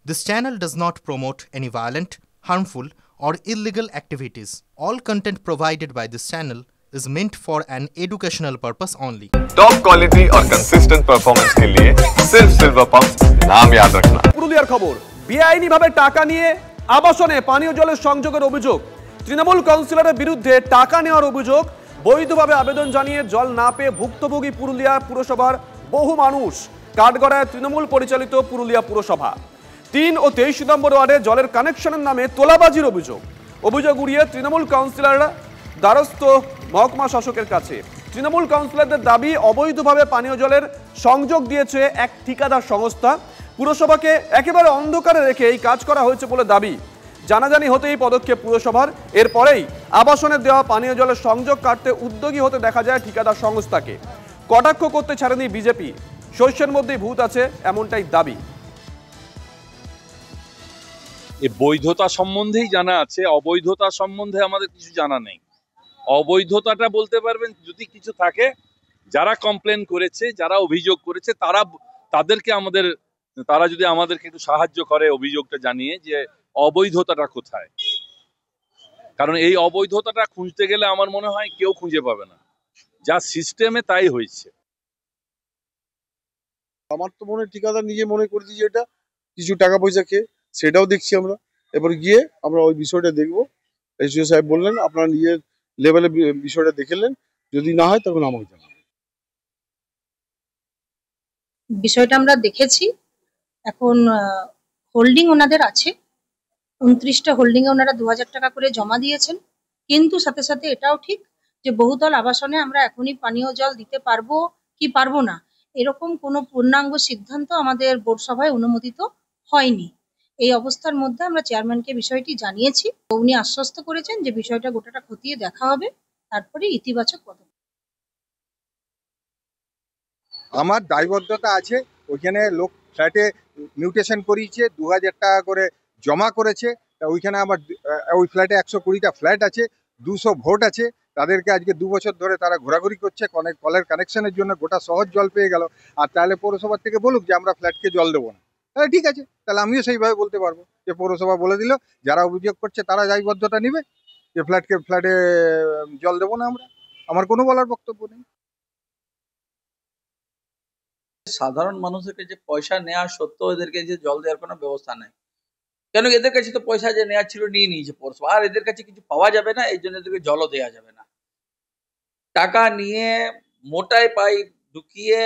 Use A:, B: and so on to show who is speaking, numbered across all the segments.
A: This channel does not promote any violent, harmful, or illegal activities. All content provided by this channel is meant for an educational purpose only.
B: Top quality और consistent performance के लिए सिर्फ silver pumps नाम याद रखना।
C: পুরুলিয়ার খবর, বেআইনিভাবে টাকা নিয়ে আবাসনে পানীয় জলের সংযোগের অভিযোগ। তৃণমূল কাউন্সিলরের বিরুদ্ধে টাকা নেওয়ার অভিযোগ। বৈধভাবে আবেদন জানিয়ে জল না পেয়ে ভুক্তভোগী পুরুলিয়া পুরসভার বহু মানুষ। কাঠগড়ায় তৃণমূল পরিচালিত পুরুলিয়া পুরসভা 3 ও 23 নম্বর ওয়ার্ডে জলের কানেকশনের নামে তোলাবাজির অভিযোগ। অভিযোগ উড়িয়ে তৃণমূল কাউন্সিলররা দ্বারস্থ মহকুমা শাসকের কাছে। তৃণমূল কাউন্সিলরদের দাবি, অবৈধভাবে পানীয় জলের সংযোগ দিয়েছে এক ঠিকাদার সংস্থা। পুরসভাকে একেবারে অন্ধকারে রেখে এই কাজ করা হয়েছে বলে দাবি। জানাজানি হতে এই পদক্ষেপ পুরসভার। এরপরেই আবাসনের দেওয়া পানীয় জলের সংযোগ কাটতে উদ্যোগী হতে দেখা যায় ঠিকাদার সংস্থাকে। কটাক্ষ করতে ছাড়েনি বিজেপি। শস্যের মধ্যেই ভূত আছে, এমনটাই দাবি।
D: এই বৈধতা সম্বন্ধেই জানা আছে, অবৈধতা সম্বন্ধে আমাদের কিছু জানা নেই। অবৈধতাটা বলতে পারবেন যদি কিছু থাকে, যারা কমপ্লেন করেছে, যারা অভিযোগ করেছে, তারা যদি আমাদেরকে একটু সাহায্য করে অভিযোগটা জানিয়ে যে অবৈধতাটা কোথায়। কারণ এই অবৈধতাটা খুঁজতে গেলে আমার মনে হয় কেউ খুঁজে পাবে না, যা সিস্টেমে তাই হয়েছে।
E: আমার তো মনে ঠিকাদার নিজে মনে করে দিয়েছে এটা কিছু টাকা পয়সা খেয়ে, সেটাও দেখছি আমরা। এবার গিয়ে আমরা ওই বিষয়টা দেখবো। এসডিও সাহেব বললেন আপনারা নিজের লেভেলে বিষয়টা দেখলেন, যদি না হয় তখন আমাকে জানাবেন।
F: বিষয়টা আমরা দেখেছি। এখন হোল্ডিং ওনাদের আছে, 29টা হোল্ডিং এ ওনারা 2000 টাকা করে জমা দিয়েছেন। কিন্তু সাথে সাথে এটাও ঠিক যে বহুতল আবাসনে আমরা এখনই পানীয় জল দিতে পারবো কি পারবো না, এরকম কোনো পূর্ণাঙ্গ সিদ্ধান্ত আমাদের বোর্ড সভায় অনুমোদিত হয়নি। এই অবস্থার মধ্যে আমরা চেয়ারম্যানকে বিষয়টি জানিয়েছি। উনি আশ্বস্ত করেছেন যে বিষয়টা গোটাটা খতিয়ে দেখা হবে, তারপরে ইতিবাচক পদক্ষেপ।
G: আমার দায়বদ্ধতা আছে। ওইখানে লোক ফ্ল্যাটে মিউটেশন করিয়েছে, 2000 টাকা করে জমা করেছে। তা ওইখানে আমার ওই ফ্ল্যাটে 120টা ফ্ল্যাট আছে, 200 ভোট আছে। তাদেরকে আজকে 2 বছর ধরে তারা ঘোরাঘুরি করছে কলের কানেকশনের জন্য। গোটা শহর জল পেয়ে গেল। আর তাহলে পৌরসভার থেকে বলুক যে আমরা ফ্ল্যাটকে জল দেবো না, তাহলে ঠিক আছে, তাহলে আমিও সেইভাবে বলতে পারবো যে পৌরসভা বলে দিল যারা অভিযোগ করছে তারা দায়বদ্ধতা নিবে যে ফ্ল্যাটে জল দেবো না আমরা। আমার কোনো বলার বক্তব্য নেই।
H: সাধারণ মানুষের কাছে পয়সা নেওয়া সত্ত্বেও এদেরকে যে জল দেওয়ার কোনো ব্যবস্থা নেই। কেন এদের কাছে তো পয়সা যে নেওয়া ছিল নিয়ে নিয়েছে পৌরসভা, আর এদের কাছে কিছু পাওয়া যাবে না, এই জন্য এদেরকে জলও দেওয়া যাবে না। টাকা নিয়ে মোটাই পাইপ ঢুকিয়ে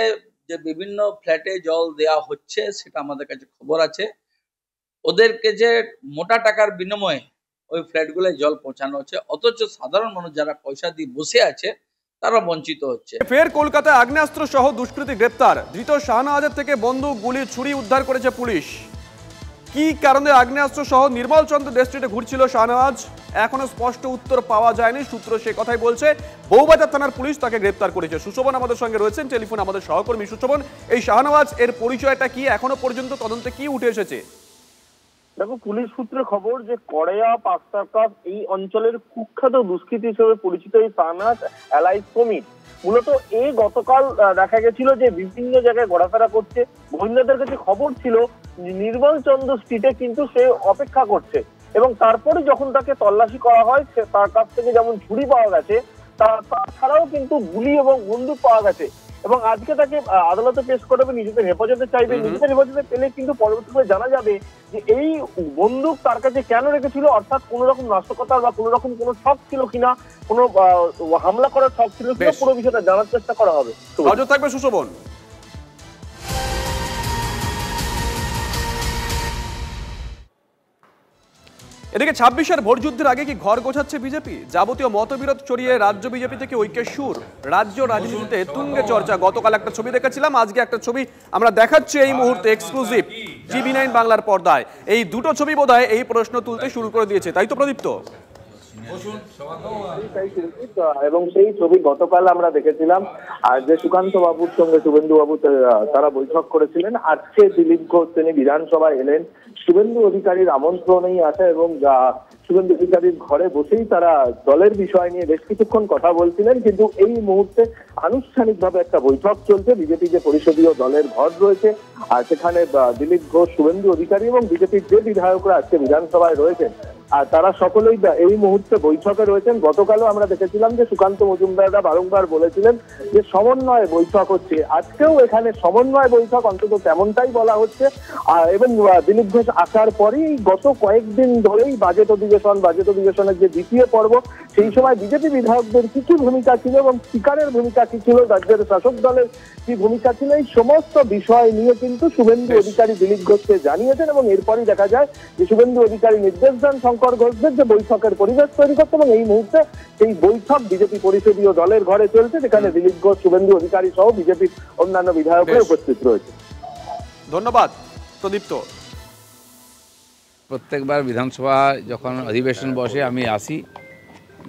H: যে বিভিন্ন ফ্ল্যাটে জল দেওয়া হচ্ছে সেটা আমাদের কাছে খবর আছে। ওদেরকে যে মোটা টাকার বিনিময়ে ওই ফ্ল্যাটগুলোয় জল পৌঁছানো হচ্ছে, অথচ সাধারণ মানুষ যারা পয়সা দিয়ে বসে আছে তারা বঞ্চিত হচ্ছে।
C: ফের কলকাতায় আগ্নেয়াস্ত্র সহ দুষ্কৃতী গ্রেপ্তার। ধৃত শাহনওয়াজের থেকে বন্দুক, গুলি, ছুরি উদ্ধার করেছে পুলিশ। কি কারণে আগ্নেয়াস্ত্র সহ নির্মল চন্দ্র ডে স্ট্রিটে ঘুরছিল শাহনওয়াজ, এখনো স্পষ্ট উত্তর পাওয়া যায়নি। সূত্র সে কথাই বলছে। বউবাজার থানার পুলিশ তাকে গ্রেপ্তার করেছে। সুশোভন আমাদের সঙ্গে রয়েছেন টেলিফোন, আমাদের সহকর্মী। সুশোভন, এই শাহনওয়াজ এর পরিচয়টা কি, এখনো পর্যন্ত তদন্তে কি উঠে এসেছে?
I: দেখো, পুলিশ সূত্রে খবর যে কড়েয়া পাঁচটাকাপ এই অঞ্চলের কুখ্যাত দুষ্কৃতী হিসেবে পরিচিত এই শাহনওয়াজ এলাই শ্রমিক। মূলত এই গতকাল দেখা গেছিল যে বিভিন্ন জায়গায় ঘোরাফেরা করছে। গোয়েন্দাদের কাছে খবর ছিল নির্মল চন্দ্র স্ট্রিটে কিন্তু সে অপেক্ষা করছে, এবং তারপরে যখন তাকে তল্লাশি করা হয় তার কাছ থেকে যেমন ছুরি পাওয়া গেছে, তাছাড়াও কিন্তু গুলি এবং বন্দুক পাওয়া গেছে। এবং আজকে তাকে আদালতে পেশ করবে, নিজেদের হেফাজতে চাইবে। নিজেদের হেফাজতে পেলে কিন্তু পরবর্তীকালে জানা যাবে যে এই বন্দুক তার কাছে কেন রেখেছিল, অর্থাৎ কোন রকম নাশকতার বা কোন রকম কোনো শখ ছিল কিনা, কোনো হামলা করার শখ ছিল কিনা, পুরো বিষয়টা জানার চেষ্টা করা হবে।
C: নজর থাকবে সুশোভন। এদিকে 26-এর ভোট যুদ্ধের আগে কি ঘর গোছাচ্ছে বিজেপি? যাবতীয় মতবিরোধ ছড়িয়ে রাজ্য বিজেপি থেকে ঐক্যের সুর। রাজ্য রাজনীতিতে তুঙ্গে চর্চা। গতকাল একটা ছবি দেখেছিলাম, আজকে একটা ছবি আমরা দেখাচ্ছি এই মুহূর্তে এক্সক্লুসিভ টিভি9 বাংলার পর্দায়। এই দুটো ছবি বোধহয় এই প্রশ্ন তুলতে শুরু করে দিয়েছে, তাই তো প্রদীপ্ত?
I: এবং সেই ছবি গতকাল আমরা দেখেছিলাম, আর যে সুকান্ত বাবুর সঙ্গে শুভেন্দু বাবু তারা বৈঠক করেছিলেন। আজকে দিলীপ ঘোষ তিনি বিধানসভায় এলেন শুভেন্দু অধিকারীর আমন্ত্রণেই আসে, এবং শুভেন্দু অধিকারীর ঘরে বসেই তারা দলের বিষয় নিয়ে বেশ কিছুক্ষণ কথা বলছিলেন। কিন্তু এই মুহূর্তে আনুষ্ঠানিকভাবে একটা বৈঠক চলছে। বিজেপি যে পরিষদীয় দলের ঘর রয়েছে আর সেখানে দিলীপ ঘোষ, শুভেন্দু অধিকারী এবং বিজেপির যে বিধায়করা আজকে বিধানসভায় রয়েছেন আর তারা সকলেই এই মুহূর্তে বৈঠকে রয়েছেন। গতকালও আমরা দেখেছিলাম যে সুকান্ত মজুমদাররা বারংবার বলেছিলেন যে সমন্বয় বৈঠক হচ্ছে, আজকেও এখানে সমন্বয় বৈঠক অন্তত তেমনটাই বলা হচ্ছে। এবং দিলীপ ঘোষ আসার পরেই গত কয়েকদিন ধরেই বাজেট অধিবেশনের যে দ্বিতীয় পর্ব, সেই সময় বিজেপি বিধায়কদের কি কি ভূমিকা ছিল এবং স্পিকারের ভূমিকা কি ছিল, রাজ্যের শাসক দলের কি ভূমিকা ছিল, এই সমস্ত বিষয় নিয়ে কিন্তু শুভেন্দু অধিকারী দিলীপ ঘোষকে জানিয়েছেন। এবং এরপরই দেখা যায় যে শুভেন্দু অধিকারী নির্দেশ দেন শঙ্কর ঘোষদের যে বৈঠকের পরিবেশ তৈরি করতে, এবং এই মুহূর্তে সেই বৈঠক বিজেপি পরিষদীয় দলের ঘরে চলছে, যেখানে দিলীপ ঘোষ, শুভেন্দু অধিকারী সহ বিজেপির অন্যান্য বিধায়করা উপস্থিত রয়েছে।
C: ধন্যবাদ প্রদীপ্ত।
J: প্রত্যেকবার বিধানসভা যখন অধিবেশন বসে আমি আসি,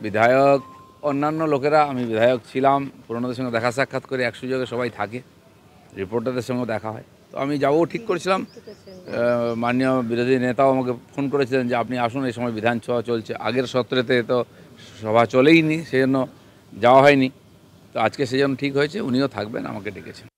J: বিধায়ক অন্যান্য লোকেরা, আমি বিধায়ক ছিলাম, পুরনোদের সঙ্গে দেখা সাক্ষাৎ করে এক সুযোগে সবাই থাকে, রিপোর্টারদের সঙ্গে দেখা হয়। তো আমি যাবো ঠিক করেছিলাম, মাননীয় বিরোধী নেতাও আমাকে ফোন করেছিলেন যে আপনি আসুন, এই সময় বিধানসভা চলছে। আগের সত্রেতে তো সভা চলেই নি, সেই জন্য যাওয়া হয়নি। তো আজকে সেই জন্য ঠিক হয়েছে, উনিও থাকবেন, আমাকে ডেকেছেন।